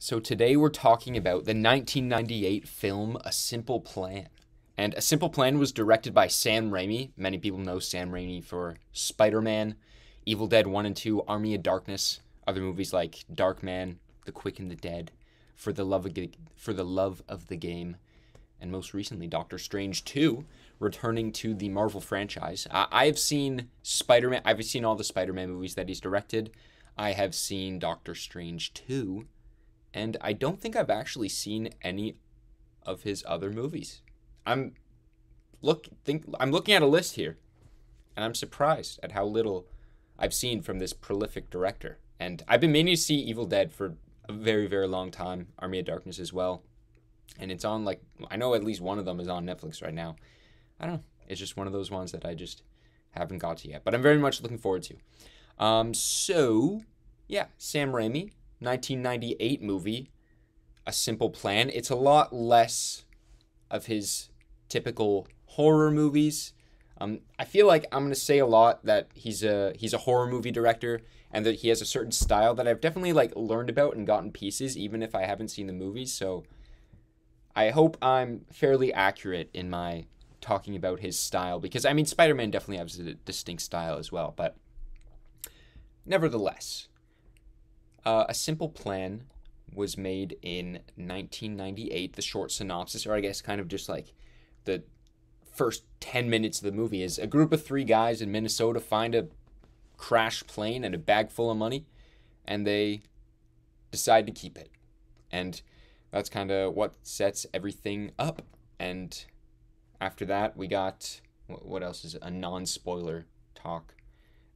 So today we're talking about the 1998 film A Simple Plan. And A Simple Plan was directed by Sam Rami. Many people know Sam Rami for Spider-Man, Evil Dead 1 and 2, Army of Darkness, other movies like Darkman, The Quick and the Dead, For the Love of the Game, and most recently Doctor Strange 2, returning to the Marvel franchise. I've seen Spider-Man. I've seen all the Spider-Man movies that he's directed. I have seen Doctor Strange 2. And I don't think I've actually seen any of his other movies. I'm looking at a list here, and I'm surprised at how little I've seen from this prolific director. And I've been meaning to see Evil Dead for a very, very long time. Army of Darkness as well. And it's on, I know at least one of them is on Netflix right now. I don't know. It's just one of those ones that I just haven't got to yet. But I'm very much looking forward to. Sam Raimi. 1998 movie, A Simple Plan. It's a lot less of his typical horror movies. I feel like I'm going to say a lot that he's a horror movie director and that he has a certain style that I've definitely learned about and gotten pieces, even if I haven't seen the movies. So I hope I'm fairly accurate in my talking about his style, because Spider-Man definitely has a distinct style as well, but nevertheless. A Simple Plan was made in 1998. The short synopsis, or I guess kind of just the first 10 minutes of the movie, is a group of 3 guys in Minnesota find a crashed plane and a bag full of money, and they decide to keep it. And that's kind of what sets everything up. And after that, we got, what else is a non-spoiler talk?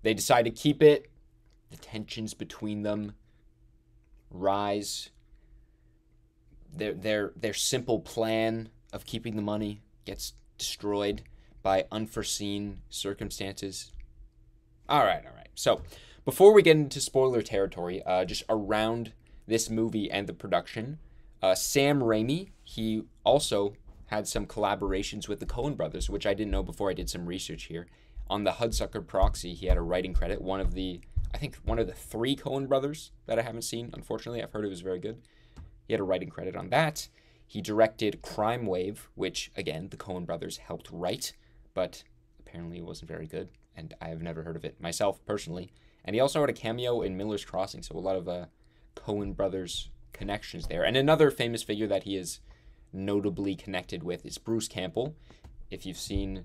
They decide to keep it. The tensions between them rise. Their simple plan of keeping the money gets destroyed by unforeseen circumstances. All right. So before we get into spoiler territory, just around this movie and the production, Sam Raimi, he also had some collaborations with the Coen brothers, which I didn't know before I did some research here. On the Hudsucker Proxy, he had a writing credit. One of the 3 Coen brothers that I haven't seen, unfortunately. I've heard it was very good. He had a writing credit on that. He directed Crime Wave, which, again, the Coen brothers helped write, but apparently it wasn't very good, and I have never heard of it myself, personally. And he also had a cameo in Miller's Crossing, so a lot of Coen brothers connections there. And another famous figure that he is notably connected with is Bruce Campbell. If you've seen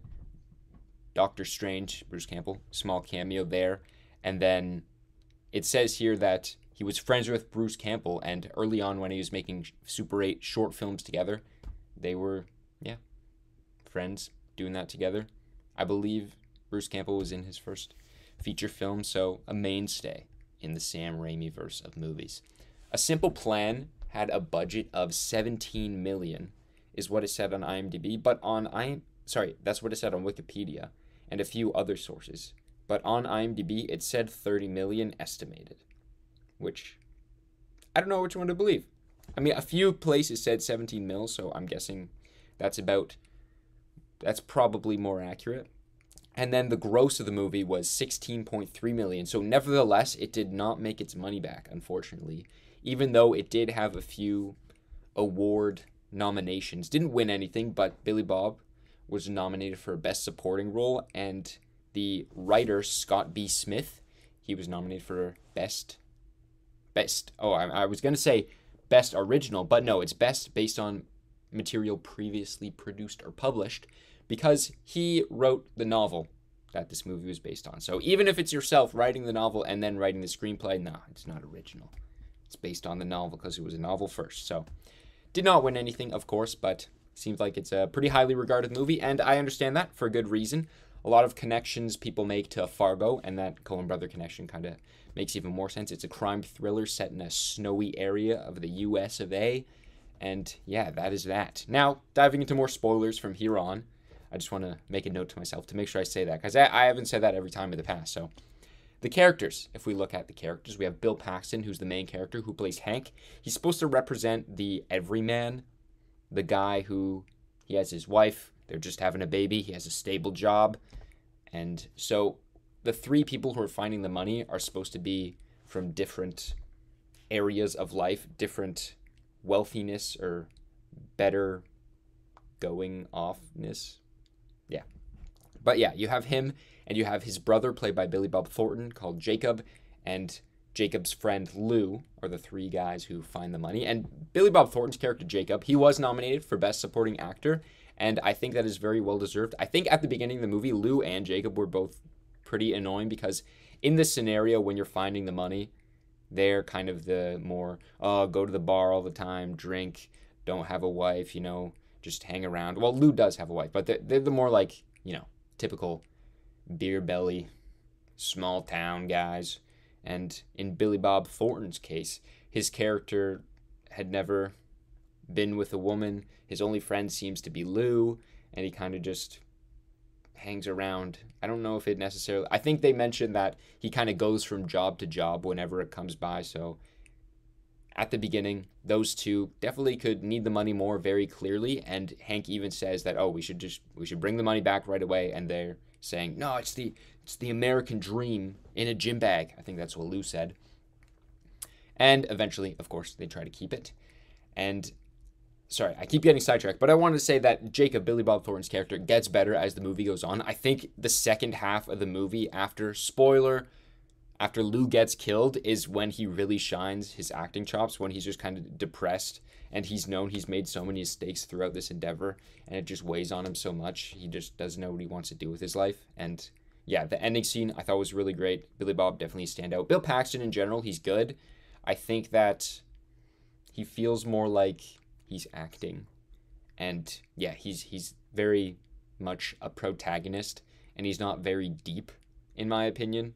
Doctor Strange, Bruce Campbell, small cameo there. And then it says here that he was friends with Bruce Campbell, and early on when he was making Super 8 short films together, they were, friends doing that together. I believe Bruce Campbell was in his first feature film, so a mainstay in the Sam Raimi verse of movies. A Simple Plan had a budget of $17 million, is what it said on IMDb, but that's what it said on Wikipedia and a few other sources. But on IMDb, it said 30 million estimated, which I don't know which one to believe. A few places said 17 mil, so I'm guessing that's probably more accurate. And then the gross of the movie was 16.3 million. So nevertheless, it did not make its money back, unfortunately, even though it did have a few award nominations. Didn't win anything, but Billy Bob was nominated for Best Supporting Role, and the writer, Scott B. Smith, he was nominated for Best Original, but no, it's Best based on material previously produced or published, because he wrote the novel that this movie was based on. So even if it's yourself writing the novel and then writing the screenplay, no, it's not original. It's based on the novel because it was a novel first. So did not win anything, of course, but seems like it's a pretty highly regarded movie, and I understand that for a good reason. A lot of connections people make to Fargo, and that Coen brother connection kind of makes even more sense. It's a crime thriller set in a snowy area of the US of A, and yeah, that is that. Now, diving into more spoilers from here on, I just want to make a note to myself to make sure I say that, because I haven't said that every time in the past. So, the characters, if we look at the characters, we have Bill Paxton, who's the main character, who plays Hank. He's supposed to represent the everyman, the guy who, he has his wife, they're just having a baby, he has a stable job, and so the 3 people who are finding the money are supposed to be from different areas of life, different wealthiness or better going offness. Yeah. But yeah, you have him and you have his brother played by Billy Bob Thornton called Jacob, and Jacob's friend Lou are the three guys who find the money. And Billy Bob Thornton's character Jacob, he was nominated for Best Supporting Actor, and I think that is very well deserved. I think at the beginning of the movie, Lou and Jacob were both pretty annoying because in this scenario, when you're finding the money, they're kind of the more, oh, go to the bar all the time, drink, don't have a wife, just hang around. Well, Lou does have a wife, but they're the more like, typical beer belly, small town guys. And in Billy Bob Thornton's case, his character had never been with a woman. His only friend seems to be Lou, and he kind of just hangs around. I don't know if it necessarily... I think they mentioned that he kind of goes from job to job whenever it comes by, so at the beginning, those two definitely could need the money more very clearly, and Hank even says that, we should bring the money back right away, and they're saying, no, it's the American dream in a gym bag. I think that's what Lou said. And eventually, of course, they try to keep it. And, sorry, I keep getting sidetracked, but I wanted to say that Jacob, Billy Bob Thornton's character, gets better as the movie goes on. I think the second half of the movie, after Lou gets killed, is when he really shines his acting chops, when he's just kind of depressed, and he's made so many mistakes throughout this endeavor, and it just weighs on him so much. He just doesn't know what he wants to do with his life. And yeah, the ending scene I thought was really great. Billy Bob definitely stand out. Bill Paxton in general, he's good. I think that he feels more like he's acting. And yeah, he's very much a protagonist, and he's not very deep, in my opinion.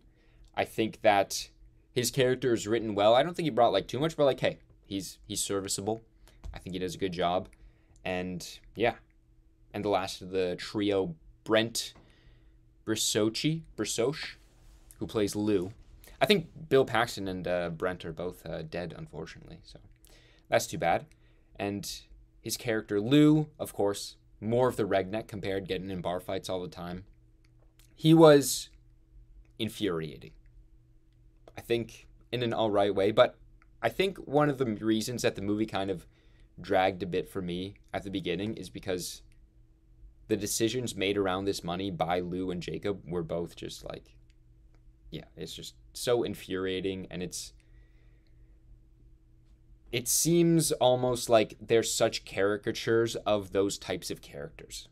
I think that his character is written well. I don't think he brought like too much, but like, hey, he's serviceable. I think he does a good job. And yeah. And the last of the trio, Brent Brisoche, who plays Lou. I think Bill Paxton and Brent are both dead, unfortunately. So that's too bad. And his character, Lou, of course, more of the redneck compared, getting in bar fights all the time. He was infuriating. I think in an all right way, but I think one of the reasons that the movie kind of dragged a bit for me at the beginning is because the decisions made around this money by Lou and Jacob were both just like, yeah, it's just so infuriating, and it seems almost like they're such caricatures of those types of characters.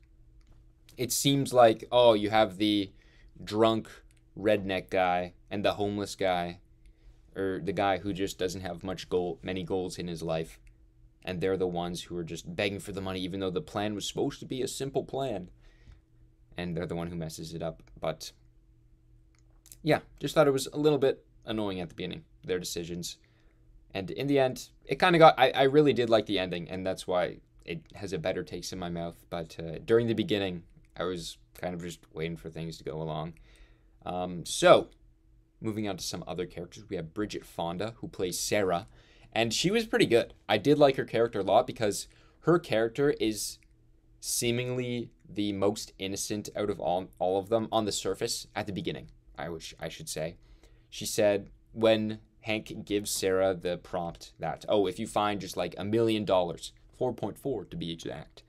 It seems like, you have the drunk redneck guy and the homeless guy, or the guy who just doesn't have many goals in his life, and they're the ones who are just begging for the money, even though the plan was supposed to be a simple plan, and they're the one who messes it up. But yeah, just thought it was a little bit annoying at the beginning, their decisions, and in the end, it kind of got... I really did like the ending, and that's why it has a better taste in my mouth. But during the beginning, I was kind of just waiting for things to go along. So, moving on to some other characters, we have Bridget Fonda, who plays Sarah, and she was pretty good. I did like her character a lot because her character is seemingly the most innocent out of all of them on the surface at the beginning, I should say. She said when Hank gives Sarah the prompt that, if you find just like $1 million, 4.4 to be exact,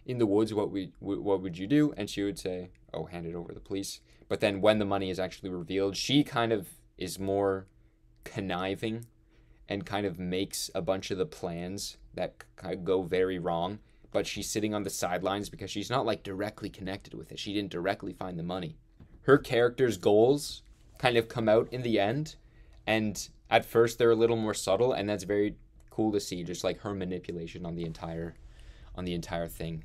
in the woods, what would you do? And she would say, hand it over to the police. But then when the money is actually revealed, she kind of is more conniving and kind of makes a bunch of the plans that kind of go very wrong. But she's sitting on the sidelines because she's not like directly connected with it. She didn't directly find the money. Her character's goals kind of come out in the end. And at first they're a little more subtle, and that's very cool to see, just like her manipulation on the entire thing.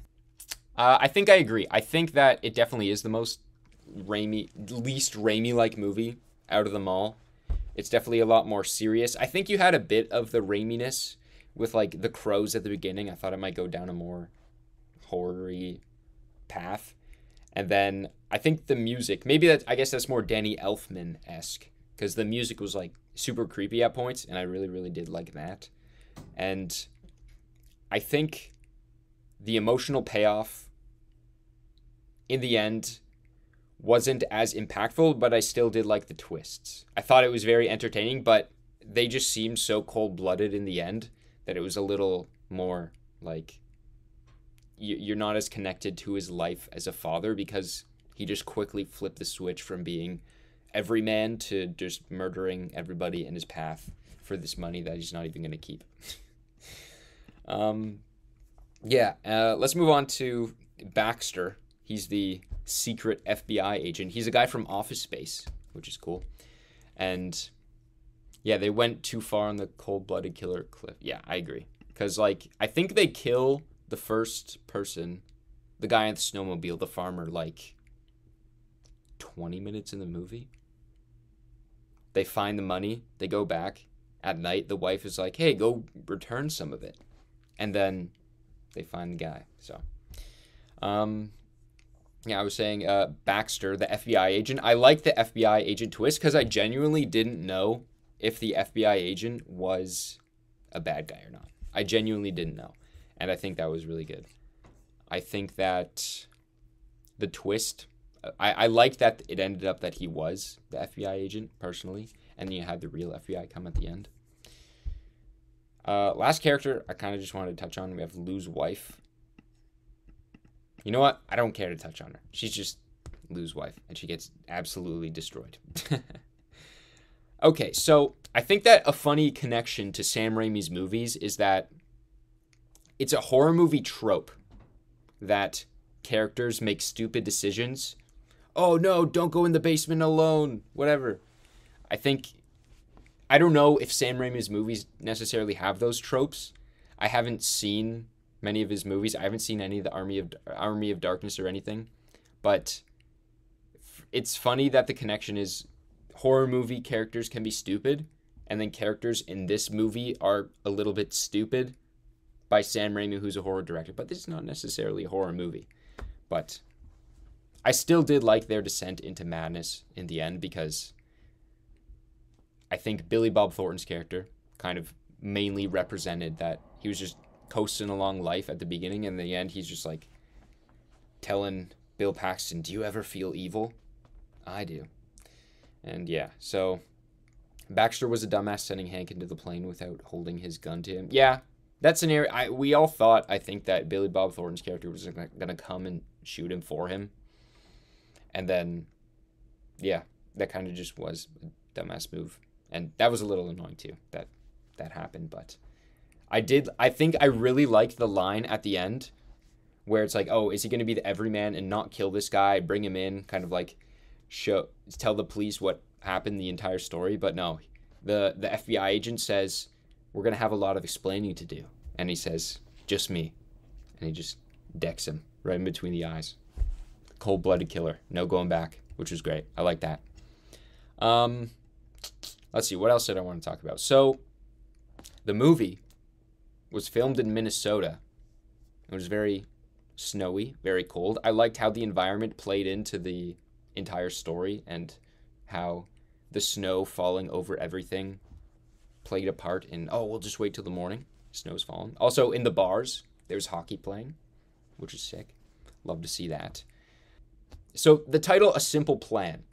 I think I agree. I think that it definitely is the least Raimi-like movie out of them all. It's definitely a lot more serious. I think you had a bit of the Raiminess with like the crows at the beginning. I thought it might go down a more horror-y path. And then I think the music, I guess that's more Danny Elfman-esque, because the music was like super creepy at points, and I really, really did like that. And I think the emotional payoff in the end wasn't as impactful, but I still did like the twists. I thought it was very entertaining, but they just seemed so cold-blooded in the end that it was a little more like you're not as connected to his life as a father because he just quickly flipped the switch from being everyman to just murdering everybody in his path for this money that he's not even going to keep. Let's move on to Baxter. He's the secret FBI agent. He's a guy from Office Space, which is cool. And yeah, they went too far on the cold-blooded killer cliff. Yeah, I agree. Because, like, I think they kill the first person, the guy in the snowmobile, the farmer, like 20 minutes in the movie. They find the money. They go back. At night, the wife is like, hey, go return some of it. And then they find the guy. So, I was saying Baxter, the FBI agent. I like the FBI agent twist because I genuinely didn't know if the FBI agent was a bad guy or not. I genuinely didn't know. And I think that was really good. I think that the twist, I liked that it ended up that he was the FBI agent, personally. And then you had the real FBI come at the end. Last character, I kind of just wanted to touch on. We have Lou's wife. You know what? I don't care to touch on her. She's just Lou's wife. And she gets absolutely destroyed. Okay, so I think that a funny connection to Sam Raimi's movies is that it's a horror movie trope that characters make stupid decisions. Oh no, don't go in the basement alone, whatever. I don't know if Sam Raimi's movies necessarily have those tropes. I haven't seen many of his movies. I haven't seen any of the Army of Darkness or anything. But it's funny that the connection is horror movie characters can be stupid, and then characters in this movie are a little bit stupid by Sam Raimi, who's a horror director. But this is not necessarily a horror movie. But I still did like their descent into madness in the end because I think Billy Bob Thornton's character kind of mainly represented that he was just coasting along life at the beginning, and in the end he's just like telling Bill Paxton, do you ever feel evil? I do. And yeah, so Baxter was a dumbass sending Hank into the plane without holding his gun to him. Yeah, that scenario, we all thought, I think, that Billy Bob Thornton's character was going to come and shoot him for him. And then, yeah, that kind of just was a dumbass move. And that was a little annoying, too, that happened. But I think I really liked the line at the end where it's like, oh, is he going to be the everyman and not kill this guy, bring him in, kind of like tell the police what happened, the entire story? But no, the FBI agent says, we're going to have a lot of explaining to do. And he says, just me. And he just decks him right in between the eyes. Cold-blooded killer. No going back, which was great. I like that. Let's see. What else did I want to talk about? So, the movie was filmed in Minnesota. It was very snowy, very cold. I liked how the environment played into the entire story and how the snow falling over everything played a part in, oh, we'll just wait till the morning. Snow's falling. Also, in the bars, there's hockey playing, which is sick. Love to see that. So, the title, A Simple Plan.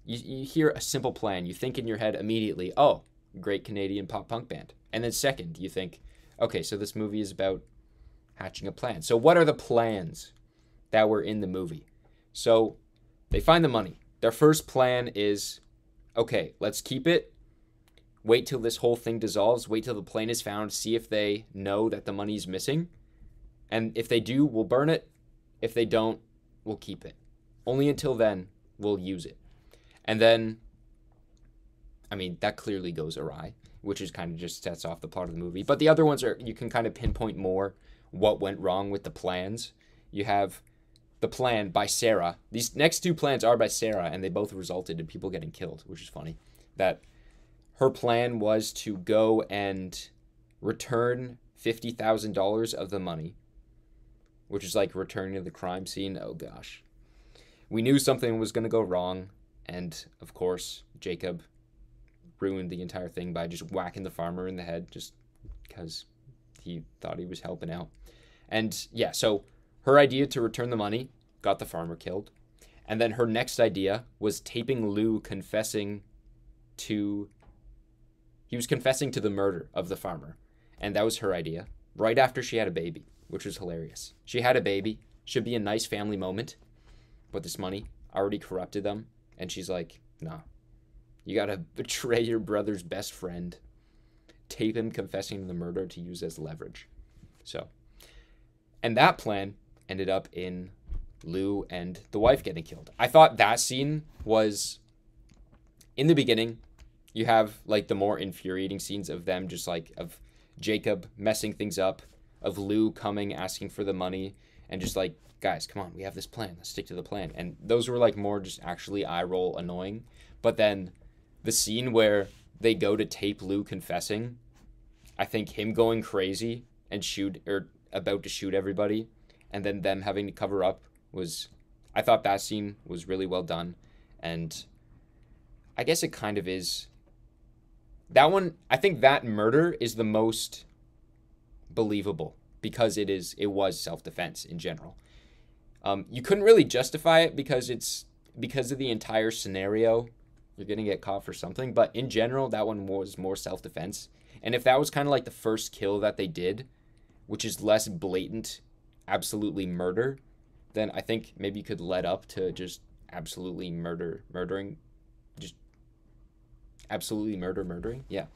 You hear A Simple Plan, you think in your head immediately, oh, great Canadian pop punk band. And then second, you think, okay, so this movie is about hatching a plan. So what are the plans that were in the movie? So they find the money. Their first plan is, okay, let's keep it. Wait till this whole thing dissolves. Wait till the plane is found. See if they know that the money's missing. And if they do, we'll burn it. If they don't, we'll keep it. Only until then, we'll use it. And then, I mean, that clearly goes awry, which is kind of just sets off the plot of the movie. But the other ones are, you can kind of pinpoint more what went wrong with the plans. You have the plan by Sarah. These next two plans are by Sarah, and they both resulted in people getting killed, which is funny. That her plan was to go and return $50,000 of the money, which is like returning to the crime scene. Oh, gosh. We knew something was going to go wrong. And, of course, Jacob ruined the entire thing by just whacking the farmer in the head just because he thought he was helping out. And, yeah, so her idea to return the money got the farmer killed. And then her next idea was taping Lou confessing to He was confessing to the murder of the farmer. And that was her idea. Right after she had a baby, which was hilarious. She had a baby. Should be a nice family moment. But this money already corrupted them. And she's like, nah. You gotta betray your brother's best friend. Tape him confessing to the murder to use as leverage. So, and that plan ended up in Lou and the wife getting killed. I thought that scene was, in the beginning, you have like the more infuriating scenes of them just like, of Jacob messing things up, of Lou coming, asking for the money, and just like, guys, come on, we have this plan. Let's stick to the plan. And those were like more just actually eye roll annoying. But then the scene where they go to tape Lou confessing, I think him going crazy and about to shoot everybody, and then them having to cover up I thought that scene was really well done. And I guess it kind of is. That one, I think that murder is the most believable because it was self-defense in general. You couldn't really justify it because of the entire scenario. You're going to get caught for something. But in general, that one was more self-defense. And if that was kind of like the first kill that they did, which is less blatant, absolutely murder, then I think maybe you could let up to just absolutely murdering. Just absolutely murdering. Yeah.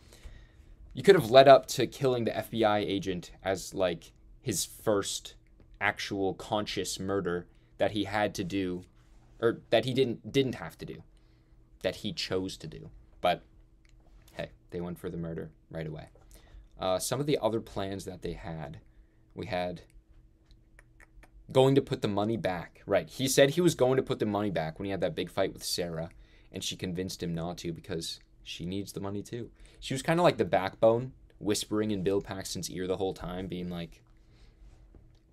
You could have led up to killing the FBI agent as like his first actual conscious murder that he had to do, or that he didn't have to do, that he chose to do. But hey, they went for the murder right away. Some of the other plans that they had, we had going to put the money back. Right, he said he was going to put the money back when he had that big fight with Sarah, and she convinced him not to because she needs the money too. She was kind of like the backbone, whispering in Bill Paxton's ear the whole time, being like,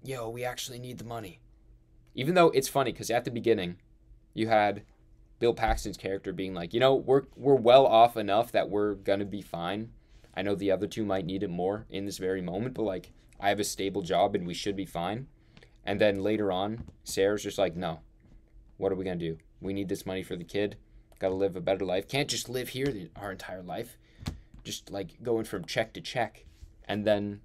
yo, we actually need the money. Even though it's funny, because at the beginning, you had Bill Paxton's character being like, you know, we're well off enough that we're going to be fine. I know the other two might need it more in this very moment, but like, I have a stable job and we should be fine. And then later on, Sarah's just like, no, what are we going to do? We need this money for the kid. Got to live a better life. Can't just live here our entire life. Just like going from check to check. And then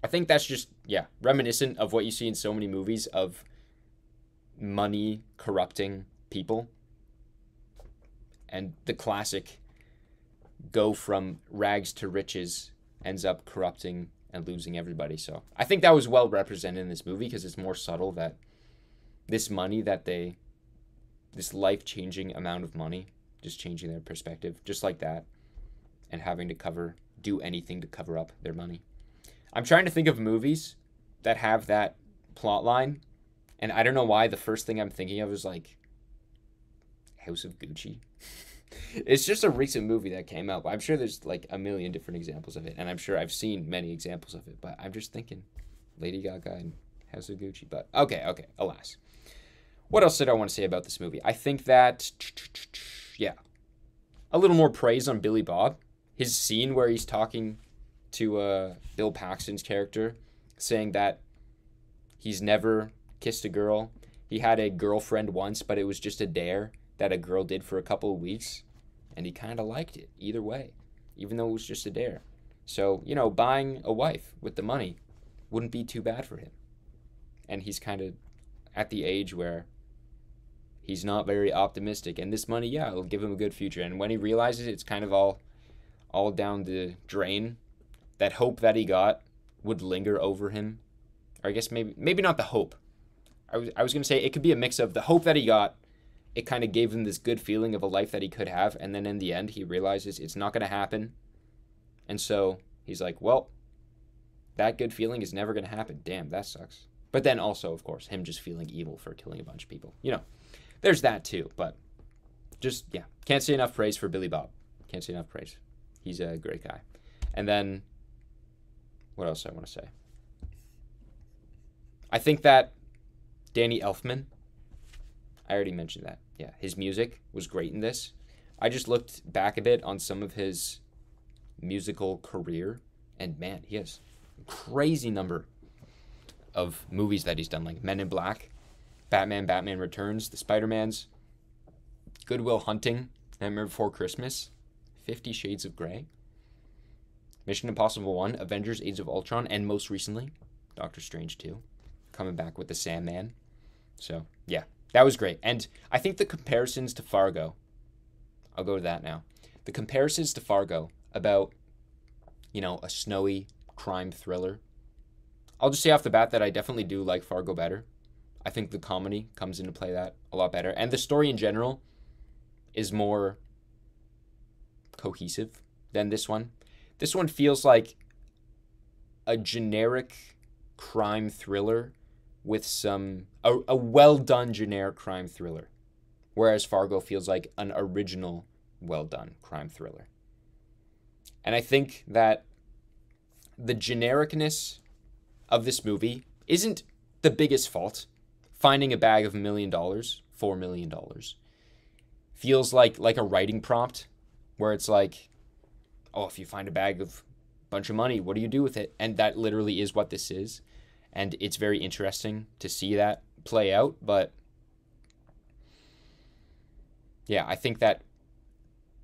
I think that's just, yeah, reminiscent of what you see in so many movies of money corrupting people. And the classic go from rags to riches ends up corrupting and losing everybody. So I think that was well represented in this movie because it's more subtle that this money that this life-changing amount of money, just changing their perspective, just like that, and having to do anything to cover up their money. I'm trying to think of movies that have that plot line, and I don't know why the first thing I'm thinking of is like House of Gucci. It's just a recent movie that came out, but I'm sure there's like a million different examples of it, and I'm sure I've seen many examples of it, but I'm just thinking Lady Gaga and House of Gucci. But okay, alas. What else did I want to say about this movie? I think that, yeah, a little more praise on Billy Bob. His scene where he's talking to Bill Paxton's character, saying that he's never kissed a girl. He had a girlfriend once, but it was just a dare that a girl did for a couple of weeks, and he kind of liked it either way, even though it was just a dare. So, you know, buying a wife with the money wouldn't be too bad for him. And he's kind of at the age where he's not very optimistic, and this money, yeah, it'll give him a good future. And when he realizes it's kind of all down the drain, that hope that he got would linger over him. Or I guess maybe not the hope. I was going to say it could be a mix of the hope that he got. It kind of gave him this good feeling of a life that he could have, and then in the end, he realizes it's not going to happen. And so he's like, well, that good feeling is never going to happen. Damn, that sucks. But then also, of course, him just feeling evil for killing a bunch of people. You know, there's that too. But just, yeah, can't say enough praise for Billy Bob. Can't say enough praise. He's a great guy. And then, what else I want to say? I think that Danny Elfman, I already mentioned that. Yeah, his music was great in this. I just looked back a bit on some of his musical career, and man, he has a crazy number of movies that he's done, like Men in Black, Batman Returns, the Spider-Mans, Good Will Hunting, Nightmare Before Christmas, 50 Shades of Grey. Mission Impossible 1, Avengers Age of Ultron, and most recently, Doctor Strange 2, coming back with the Sandman. So, yeah, that was great. And I think the comparisons to Fargo, I'll go to that now. The comparisons to Fargo about, a snowy crime thriller. I'll just say off the bat that I definitely do like Fargo better. I think the comedy comes into play that a lot better. And the story in general is more cohesive than this one. This one feels like a generic crime thriller with a well-done generic crime thriller. Whereas Fargo feels like an original, well-done crime thriller. And I think that the genericness of this movie isn't the biggest fault. Finding a bag of $1 million, $4 million, feels like a writing prompt where it's like, oh, if you find a bag of a bunch of money, what do you do with it? And that literally is what this is. And it's very interesting to see that play out. But yeah, I think that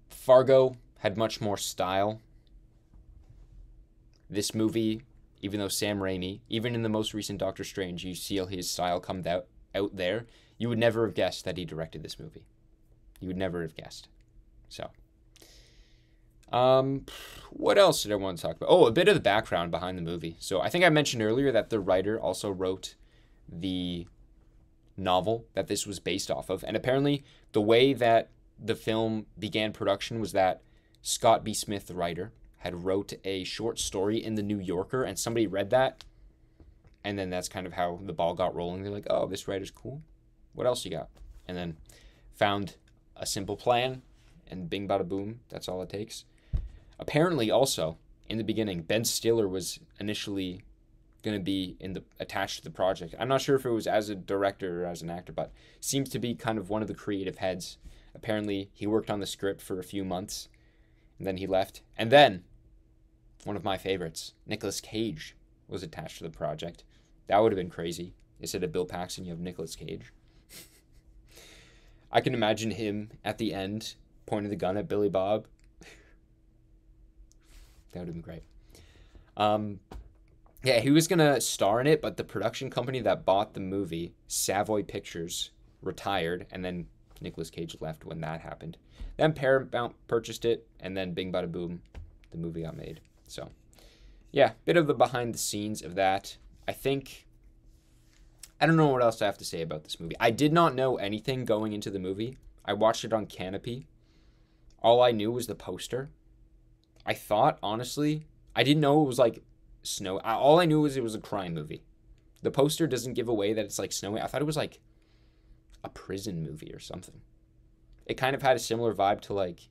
Fargo had much more style. This movie, even though Sam Rami, even in the most recent Doctor Strange, you see his style come out there, you would never have guessed that he directed this movie. You would never have guessed. So, what else did I want to talk about? Oh, a bit of the background behind the movie. So I think I mentioned earlier that the writer also wrote the novel that this was based off of. And apparently the way that the film began production was that Scott B. Smith, the writer, had wrote a short story in the New Yorker, and somebody read that, and then that's kind of how the ball got rolling. They're like, oh, this writer's cool. What else you got? And then found a simple plan, and bing, bada, boom, that's all it takes. Apparently, also, in the beginning, Ben Stiller was initially going to be attached to the project. I'm not sure if it was as a director or as an actor, but seems to be kind of one of the creative heads. Apparently, he worked on the script for a few months, and then he left. And then, one of my favorites, Nicolas Cage, was attached to the project. That would have been crazy. Instead of Bill Paxton, you have Nicolas Cage. I can imagine him at the end pointing the gun at Billy Bob. That would have been great. Yeah, he was going to star in it, but the production company that bought the movie, Savoy Pictures, retired, and then Nicolas Cage left when that happened. Then Paramount purchased it, and then bing, bada, boom, the movie got made. So, yeah, bit of the behind the scenes of that. I don't know what else I have to say about this movie. I did not know anything going into the movie. I watched it on Canopy. All I knew was the poster. I thought, honestly, I didn't know it was like snow. All I knew was it was a crime movie. The poster doesn't give away that it's like snowy. I thought it was like a prison movie or something. It kind of had a similar vibe to like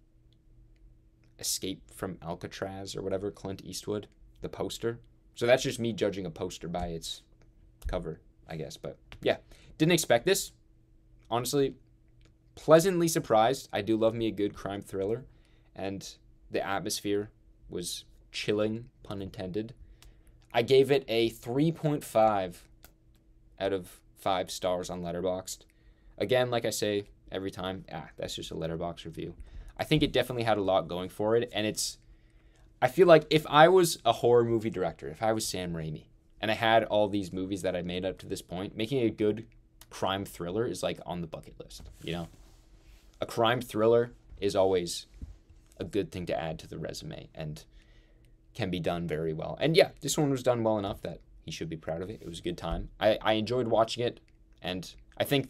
Escape from Alcatraz or whatever, Clint Eastwood, the poster. So that's just me judging a poster by its cover, I guess. But yeah, didn't expect this. Honestly, pleasantly surprised. I do love me a good crime thriller, and the atmosphere was chilling, pun intended. I gave it a 3.5 out of 5 stars on Letterboxd. Again, like I say every time, that's just a Letterboxd review. I think it definitely had a lot going for it, and I feel like if I was a horror movie director, if I was Sam Raimi, and I had all these movies that I made up to this point, making a good crime thriller is like on the bucket list, A crime thriller is always a good thing to add to the resume and can be done very well. And yeah, this one was done well enough that he should be proud of it. It was a good time. I enjoyed watching it, and I think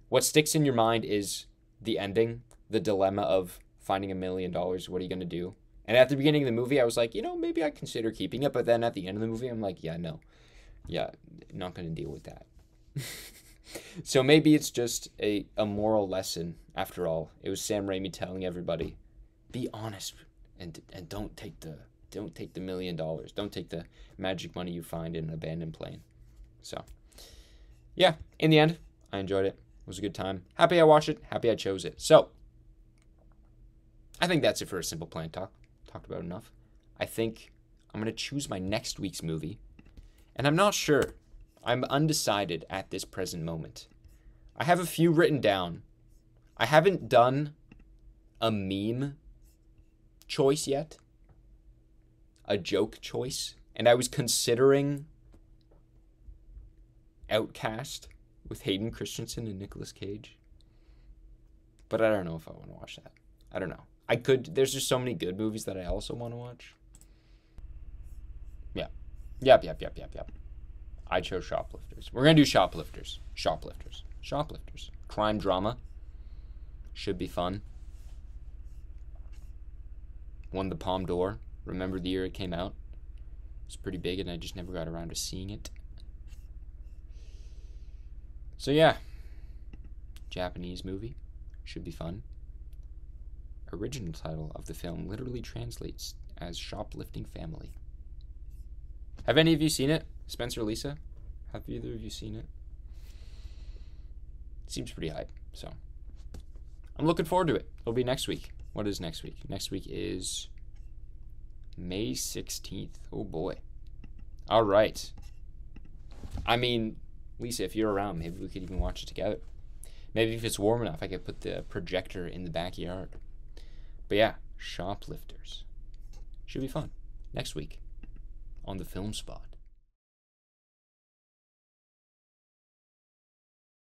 what sticks in your mind is the ending, the dilemma of finding $1 million. What are you going to do? And at the beginning of the movie, I was like, maybe I consider keeping it. But then at the end of the movie, I'm like, no. Yeah, not going to deal with that. So maybe it's just a moral lesson after all. It was Sam Raimi telling everybody, be honest and don't take the $1 million. Don't take the magic money you find in an abandoned plane. So, yeah, in the end, I enjoyed it. It was a good time. Happy I watched it. Happy I chose it. So, I think that's it for a Simple Plan Talk. Talked about enough. I think I'm going to choose my next week's movie. And I'm not sure. I'm undecided at this present moment. I have a few written down. I haven't done a meme choice yet. a joke choice, and I was considering Outcast with Hayden Christensen and Nicolas Cage. But I don't know if I want to watch that. I don't know. I could. There's just so many good movies that I also want to watch. Yeah. Yep. I chose Shoplifters. We're going to do Shoplifters. Shoplifters. Crime drama. Should be fun. Won the Palme d'Or. Remember the year it came out? It was pretty big and I just never got around to seeing it. So yeah. Japanese movie. Should be fun. Original title of the film literally translates as Shoplifting Family. Have any of you seen it? Spencer, Lisa? Have either of you seen it? Seems pretty hype, so I'm looking forward to it. It'll be next week. What is next week? Next week is May 16th. Oh boy. All right. I mean, Lisa, if you're around, maybe we could even watch it together. Maybe if it's warm enough, I could put the projector in the backyard. But yeah, Shoplifters. Should be fun. Next week on the Film Spot.